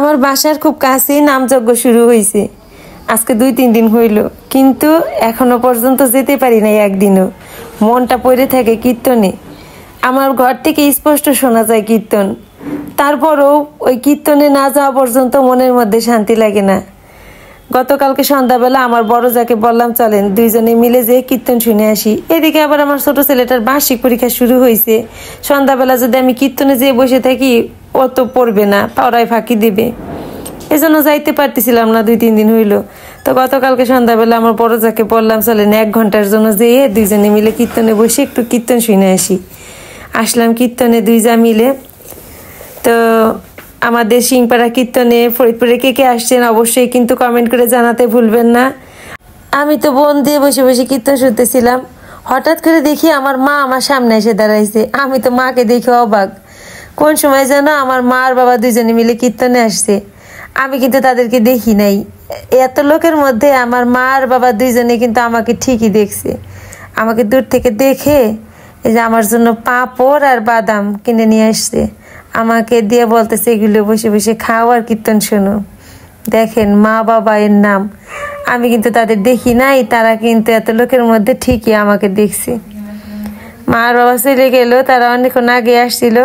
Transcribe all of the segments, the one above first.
আমার বাসার খুব কাছেই নামযজ্ঞ শুরু হয়েছে। আজকে 2-3 দিন হইল, কিন্তু এখনো পর্যন্ত যেতে পারি নাই একদিনও। মনটা পড়ে থাকে কীর্তনে। আমার ঘর থেকে স্পষ্ট শোনা যায় কীর্তন, তারপরও ওই কীর্তনে না যাওয়া পর্যন্ত মনের মধ্যে শান্তি লাগে না। গতকালকে সন্ধ্যাবেলা আমার বড় যাকে বললাম চলেন দুইজনে মিলে যে কীর্তন শুনে আসি। এদিকে আবার আমার ছোট ছেলেটার বার্ষিক পরীক্ষা শুরু হয়েছে। সন্ধ্যাবেলা যদি আমি কীর্তনে যেয়ে বসে থাকি ও তো পড়বে না, পড়ায় ফাঁকি দেবে। এজন্য যাইতে পারতেছিলাম না, 2-3 দিন হইল। তো গতকালকে সন্ধ্যাবেলা আমার বড় যাকে বললাম চলেন 1 ঘন্টার জন্য যেয়ে দুইজনে মিলে কীর্তনে বসে একটু কীর্তন শুনে আসি। আসলাম কীর্তনে 2 যা মিলে। তো আমাদের সিংপাড়া কীর্তনে ফরিদপুরে কে কে আসছেন অবশ্যই কিন্তু কমেন্ট করে জানাতে ভুলবেন না। আমি তো বোন দিয়ে বসে বসে কীর্তন শুনতেছিলাম, হঠাৎ করে দেখি আমার মা আমার সামনে এসে দাঁড়াইছে। আমি তো মাকে দেখে অবাক। কোন সময় যেন আমার মা আর বাবা দুইজনে মিলে কীর্তনে আসছে, আমি কিন্তু তাদেরকে দেখি নাই। এত লোকের মধ্যে আমার মা আর বাবা দুইজনে কিন্তু আমাকে ঠিকই দেখছে। আমাকে দূর থেকে দেখে এই যে আমার জন্য পাঁপড় আর বাদাম কিনে নিয়ে আসছে, আমাকে দিয়ে বলতেছে এগুলো বসে বসে খাও আর কীর্তন শোনো। দেখেন মা বাবা এর নাম, আমি কিন্তু তাদের দেখি নাই, তারা কিন্তু এত লোকের মধ্যে ঠিকই আমাকে দেখছে। মা আর বাবা চলে গেল, তারা অনেকক্ষণ আগে আসছিল।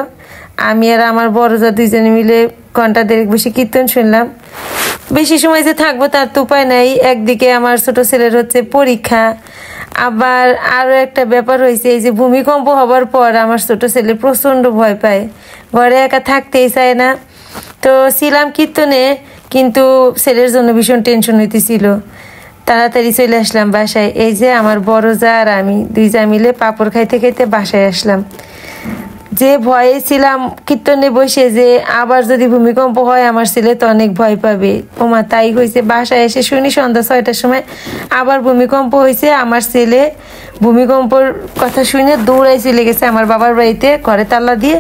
আমি আর আমার বড় যা দুইজনে মিলে ঘন্টা 1.5 বসে কীর্তন শুনলাম। বেশি সময় যে থাকবো তার তো উপায় নাই। একদিকে আমার ছোট ছেলের হচ্ছে পরীক্ষা, আবার আরও একটা ব্যাপার হয়েছে, এই যে ভূমিকম্প হবার পর আমার ছোট ছেলে প্রচণ্ড ভয় পায়, ঘরে একা থাকতেই চায় না। তো ছিলাম কীর্তনে, কিন্তু ছেলের জন্য ভীষণ টেনশন হইতেছিল। তাড়াতাড়ি চলে আসলাম বাসায়। এই যে আমার বড় যা আর আমি 2 যা মিলে পাঁপড় খাইতে খাইতে বাসায় আসলাম। যে ভয়ে ছিলাম কীর্তনে বসে যে আবার যদি ভূমিকম্প হয় আমার ছেলে তো অনেক ভয় পাবে, ওমা তাই হয়েছে। বাসায় এসে শুনি সন্ধ্যা 6টার সময় আবার ভূমিকম্প হয়েছে। আমার ছেলে ভূমিকম্পর কথা শুনে দৌড়াই চলে গেছে আমার বাবার বাড়িতে, ঘরে তালা দিয়ে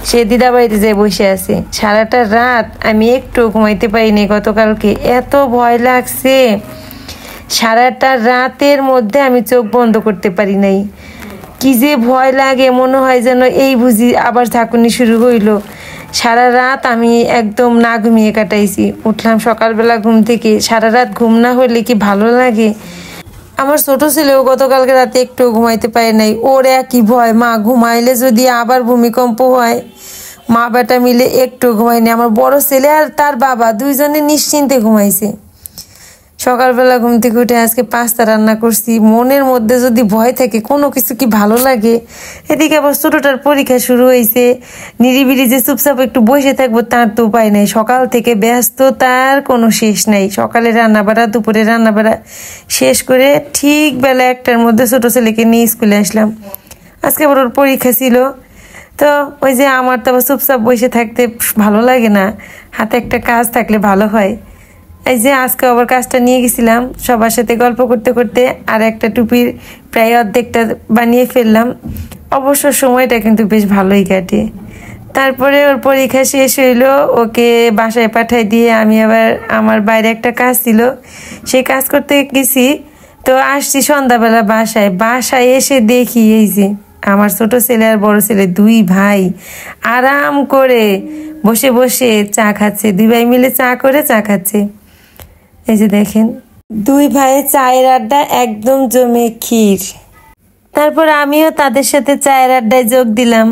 সে দিদা বাড়িতে যেয়ে বসে আছে। সারাটা রাত আমি একটু ঘুমাইতে পারিনি গতকালকে, এত ভয় লাগছে। সারাটা রাতের মধ্যে আমি চোখ বন্ধ করতে পারি নাই। কি যে ভয় লাগে, মনে হয় যেন এই বুঝি আবার ঝাঁকুনি শুরু হইল। সারা রাত আমি একদম না ঘুমিয়ে কাটাইছি। উঠলাম সকালবেলা ঘুম থেকে, সারা রাত ঘুম না হলে কি ভালো লাগে। আমার ছোট ছেলেও গতকালকে রাতে একটু ঘুমাইতে পারে নাই, ওর একই ভয়, মা ঘুমাইলে যদি আবার ভূমিকম্প হয়। মা বেটা মিলে একটু ঘুমায়নি। আমার বড় ছেলে আর তার বাবা দুইজনে নিশ্চিন্তে ঘুমাইছে। সকালবেলা ঘুম থেকে উঠে আজকে পাস্তা রান্না করছি। মনের মধ্যে যদি ভয় থাকে কোনো কিছু কি ভালো লাগে। এদিকে আবার ছোটটার পরীক্ষা শুরু হয়েছে, নিরিবিলি যে চুপচাপ একটু বসে থাকবো তার তো উপায় নেই। সকাল থেকে ব্যস্ত, তার কোনো শেষ নাই। সকালে রান্নাবাড়া, দুপুরে রান্নাবাড়া শেষ করে ঠিক বেলা 1টার মধ্যে ছোট ছেলেকে নিয়ে স্কুলে আসলাম। আজকে আবার ওর পরীক্ষা ছিল। তো ওই যে আমার তো আবার চুপচাপ বসে থাকতে ভালো লাগে না, হাতে একটা কাজ থাকলে ভালো হয়। এই যে আজকে আবার কাজটা নিয়ে গেছিলাম, সবার সাথে গল্প করতে করতে আর একটা টুপির প্রায় অর্ধেকটা বানিয়ে ফেললাম। অবশ্য সময়টা কিন্তু বেশ ভালোই কাটে। তারপরে ওর পরীক্ষা শেষ হইলো, ওকে বাসায় পাঠাই দিয়ে আমি আবার আমার বাইরে একটা কাজ ছিল সেই কাজ করতে গেছি। তো আসছি সন্ধ্যাবেলা বাসায় এসে দেখি এই যে আমার ছোট ছেলে আর বড় ছেলে 2 ভাই আরাম করে বসে বসে চা খাচ্ছে। 2 ভাই মিলে চা করে চা খাচ্ছে। এই যে দেখেন 2 ভাইয়ের চায়ের আড্ডা একদম জমে ক্ষীর। তারপর আমিও তাদের সাথে চায়ের আড্ডায় যোগ দিলাম।